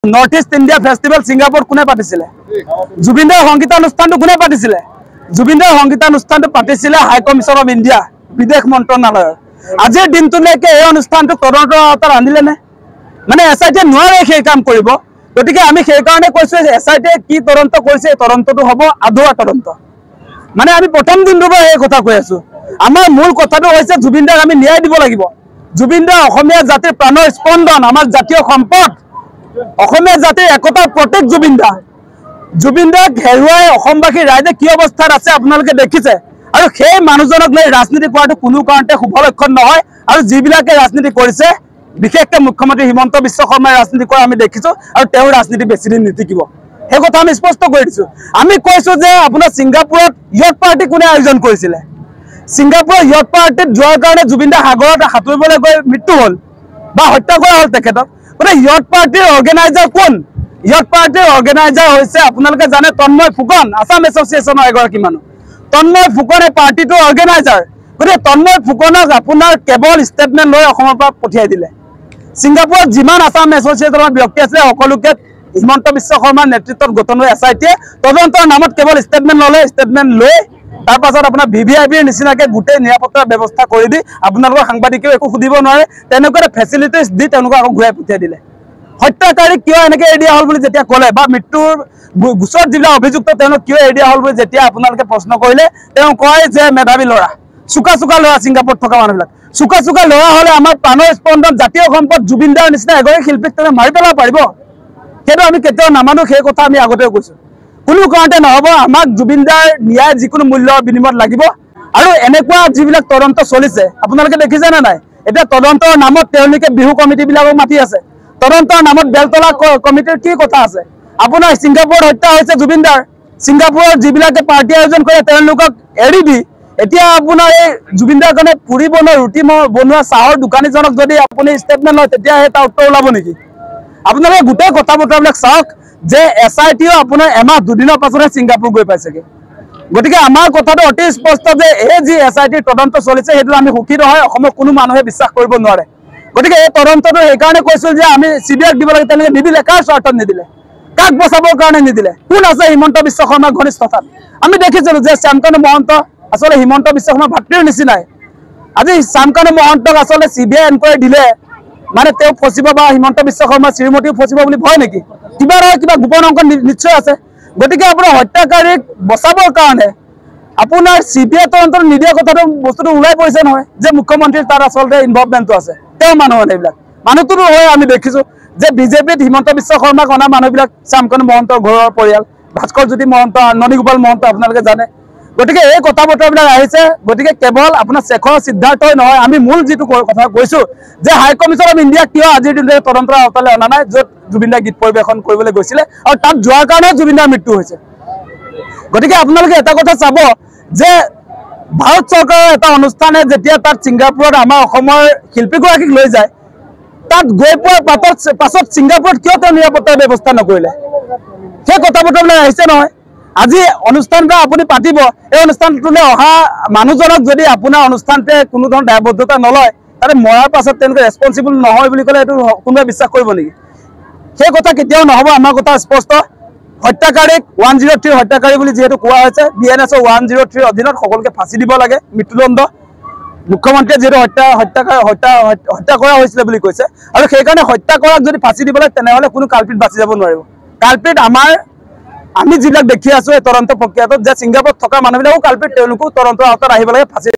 north east India festival Singapore कोने पातिছিলে जुबिनदार संगीतानुष्ठान कोने पातिছিলে जुबिनदार संगीतानुष्ठान पातिছিলে high commission of India विदेश मंत्रालय आजिर दिनटुলৈকে এই অনুষ্ঠানটো তদন্তৰ আওতাত আনিলে নে মানে এসআইটি নোৱাৰে সেই কাম কৰিব গতিকে আমি সেই কাৰণে কৈছো এসআইটি কি তদন্ত কৰিছে তদন্তটো হ'ব আধুৱা তদন্ত মানে আমি প্ৰথম দিনটো এই কথা কৈ আছো আমাৰ মূল কথাটো হৈছে জুবিনদাক আমি ন্যায় দিব লাগিব জুবিনদাৰ অসমীয়া জাতিৰ প্ৰাণৰ স্পন্দন আমাৰ জাতীয় সম্পদ অসমীয়া জাতিৰ একতাৰ প্ৰতীক জুবিনদাক হেৰুৱাই অসমবাসী ৰাইজে কি অৱস্থাত আছে আপোনালোকে দেখিছে আৰু সেই মানুহজনক লৈ ৰাজনীতি কৰাটো কোনো কাৰণতে শুভ লক্ষণ নহয় আৰু যিবিলাকে ৰাজনীতি কৰিছে বিশেষকৈ মুখ্যমন্ত্ৰী হিমন্ত বিশ্ব শৰ্মাই ৰাজনীতি কৰা আমি দেখিছো আৰু তেওঁ ৰাজনীতি বেছি দিন নিতিকিব সেই কথা আমি স্পষ্ট কৰি দিছো আমি কৈছো যে আপোনাৰ সিংগাপুৰত ইয়ট পাৰ্টি কোনে আয়োজন কৰিছিলে সিংগাপুৰৰ ইয়ট পাৰ্টিত যোৱাৰ কাৰণে জুবিনদা সাগৰত সাঁতুৰিবলৈ গৈ মৃত্যু হ'ল বা হত্যা কৰা হ'ল তেখেতক মানে ইয়ট পাৰ্টিৰ অৰ্গেনাইজাৰ কোন ইয়ট পাৰ্টিৰ অৰ্গেনাইজাৰ হৈছে আপোনালোকে জানে তন্ময় ফুকন আসাম এছ'চিয়েশ্যনৰ এগৰাকী মানুহ তন্ময় ফুকন এই পাৰ্টিটোৰ অৰ্গেনাইজাৰ গতিকে তন্ময় ফুকনক আপোনাৰ কেৱল ষ্টেটমেণ্ট লৈ অসমৰ পৰা পঠিয়াই দিলে সিংগাপুৰত যিমান আসাম এছ'চিয়েশ্যনৰ ব্যক্তি আছিলে সকলোকে হিমন্ত বিশ্ব শৰ্মাৰ নেতৃত্বত গঠন হৈ এছআইটিয়ে তদন্তৰ নামত কেৱল ষ্টেটমেণ্ট ল'লে ষ্টেটমেণ্ট লৈ তাৰ পাছত আপোনাৰ ভিভিআইপিৰ নিচিনাকৈ গোটেই নিৰাপত্তাৰ ব্যৱস্থা কৰি দি আপোনালোকৰ সাংবাদিকেও একো সুধিব নোৱাৰে তেনেকুৱা ফেচিলিটিছ দি তেওঁলোকক আকৌ ঘূৰাই পঠিয়াই দিলে হত্যাকাৰী কিয় এনেকৈ এৰি দিয়া হ'ল বুলি যেতিয়া ক'লে বা মৃত্যুৰ গোচৰত যিবিলাক অভিযুক্ত তেওঁলোক কিয় এৰি দিয়া হ'ল বুলি যেতিয়া আপোনালোকে প্ৰশ্ন কৰিলে তেওঁ কয় যে মেধাৱী ল'ৰা চোকা ল'ৰা সিংগাপুৰত থকা মানুহবিলাক চোকা ল'ৰা হ'লে আমাৰ প্ৰাণৰ স্পন্দন জাতীয় সম্পদ জুবিনদাৰ নিচিনা এগৰাকী শিল্পীক তেওঁ মাৰি পেলাব পাৰিব সেইটো আমি কেতিয়াও নামানো সেই কথা আমি আগতেও কৈছোঁ কোনো কাৰণতে নহ'ব আমাক জুবিনদাৰ ন্যায় যিকোনো মূল্যৰ বিনিময়ত লাগিব আৰু এনেকুৱা যিবিলাক তদন্ত চলিছে আপোনালোকে দেখিছে নে নাই এতিয়া তদন্তৰ নামত তেওঁলোকে বিহু কমিটিবিলাকক মাতি আছে তদন্তৰ নামত বেলতলা কমিটিৰ কি কথা আছে আপোনাৰ সিংগাপুৰত হত্যা হৈছে জুবিনদাৰ সিংগাপুৰৰ যিবিলাকে পাৰ্টি আয়োজন কৰে তেওঁলোকক এৰি দি এতিয়া আপোনাৰ এই জুবিনদাৰ কাৰণে পুৰি বনোৱা ৰুটি বনোৱা চাহৰ দোকানীজনক যদি আপুনি ষ্টেটমেণ্ট লয় তেতিয়া তাৰ উত্তৰ ওলাব নেকি আপোনালোকে গোটেই কথা বতৰাবিলাক চাওক যে এছআইটিও আপোনাৰ এমাহ দুদিনৰ পাছতহে সিংগাপুৰ গৈ পাইছেগৈ গতিকে আমাৰ কথাটো অতি স্পষ্ট যে এই যি এছআইটিৰ তদন্ত চলিছে সেইটো আমি সুখী নহয় অসমৰ কোনো মানুহে বিশ্বাস কৰিব নোৱাৰে গতিকে এই তদন্তটো সেইকাৰণে কৈছিল যে আমি চিবিআইক দিব লাগে তেওঁলোকে নিদিলে কাৰ স্বাৰ্থত নিদিলে কাক বচাবৰ কাৰণে নিদিলে কোন আছে হিমন্ত বিশ্ব শৰ্মাৰ ঘনিষ্ঠতাত আমি দেখিছিলোঁ যে শ্যামকানু মহন্ত আচলতে হিমন্ত বিশ্ব শৰ্মাৰ ভাতৃৰ নিচিনাই আজি শ্যামকানু মহন্তক আচলতে চিবিআই এনকুৱাৰী দিলে মানে তেওঁ ফচিব বা হিমন্ত বিশ্ব শৰ্মাৰ শ্ৰীমতীও ফচিব বুলি ভয় নেকি কিবা নহয় কিবা গোপন অংক নিশ্চয় আছে গতিকে আপোনাৰ হত্যাকাৰীক বচাবৰ কাৰণে আপোনাৰ চিবিআই তদন্ত নিদিয়া কথাটো বস্তুটো ওলাই পৰিছে নহয় যে মুখ্যমন্ত্ৰীৰ তাত আচলতে ইনভলভমেণ্টটো আছে তেওঁ মানুহ এইবিলাক মানুহটোতো হয় আমি দেখিছোঁ যে বিজেপিত হিমন্ত বিশ্ব শৰ্মাক অনা মানুহবিলাক শ্যামকানু মহন্তৰ ঘৰৰ পৰিয়াল ভাস্কৰ জ্যোতি মহন্ত ননীগোপাল মহন্ত আপোনালোকে জানে গতিকে এই কথা বতৰাবিলাক আহিছে গতিকে কেৱল আপোনাৰ শেখৰ সিদ্ধাৰ্থই নহয় আমি মূল যিটো কথা কৈছোঁ যে হাই কমিশ্যন অফ ইণ্ডিয়া কিয় আজিৰ দিনটোলৈ তদন্তৰ আওতালৈ অনা নাই য'ত জুবিনদাই গীত পৰিৱেশন কৰিবলৈ গৈছিলে আৰু তাত যোৱাৰ কাৰণে জুবিনদাৰ মৃত্যু হৈছে গতিকে আপোনালোকে এটা কথা চাব যে ভাৰত চৰকাৰৰ এটা অনুষ্ঠানে যেতিয়া তাত ছিংগাপুৰত আমাৰ অসমৰ শিল্পীগৰাকীক লৈ যায় তাত গৈ পোৱাৰ পাছত ছিংগাপুৰত কিয় তেওঁ নিৰাপত্তাৰ ব্যৱস্থা নকৰিলে সেই কথা বতৰাবিলাক আহিছে নহয় আজি অনুষ্ঠানটা আপুনি পাতিব এই অনুষ্ঠানটোলৈ অহা মানুহজনক যদি আপোনাৰ অনুষ্ঠানটোৱে কোনো ধৰণৰ দায়বদ্ধতা নলয় তাতে মৰাৰ পাছত তেওঁলোকে ৰেছপনচিবল নহয় বুলি ক'লে এইটো কোনোবাই বিশ্বাস কৰিব নেকি সেই কথা কেতিয়াও নহ'ব আমাৰ কথা স্পষ্ট হত্যাকাৰীক 103 হত্যাকাৰী বুলি যিহেতু কোৱা হৈছে বিএনএছৰ 103 অধীনত সকলোকে ফাঁচি দিব লাগে মৃত্যুদণ্ড মুখ্যমন্ত্ৰীয়ে যিহেতু হত্যা কৰা হৈছিলে বুলি কৈছে আৰু সেইকাৰণে হত্যা কৰাক যদি ফাঁচি দিব লাগে তেনেহ'লে কোনো কালপিত বাচি যাব নোৱাৰিব কালপিত আমি যিবিলাক দেখি আছো এই তদন্ত প্ৰক্ৰিয়াটোত যে ছিংগাপুৰত থকা মানুহবিলাকো কালপিত তেওঁলোকো তদন্তৰ আওতাত আহিব লাগে ফাঁচি